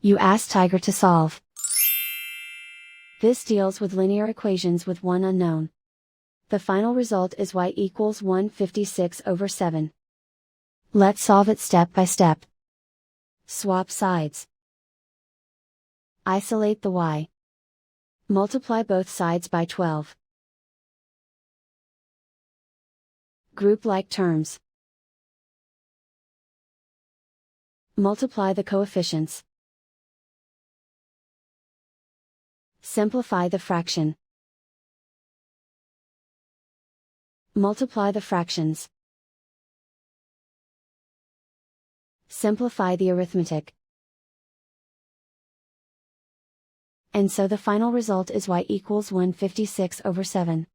You ask Tiger to solve. This deals with linear equations with one unknown. The final result is y equals 156/7. Let's solve it step by step. Swap sides. Isolate the y. Multiply both sides by 12. Group like terms. Multiply the coefficients. Simplify the fraction. Multiply the fractions. Simplify the arithmetic. And so the final result is y equals 156/7.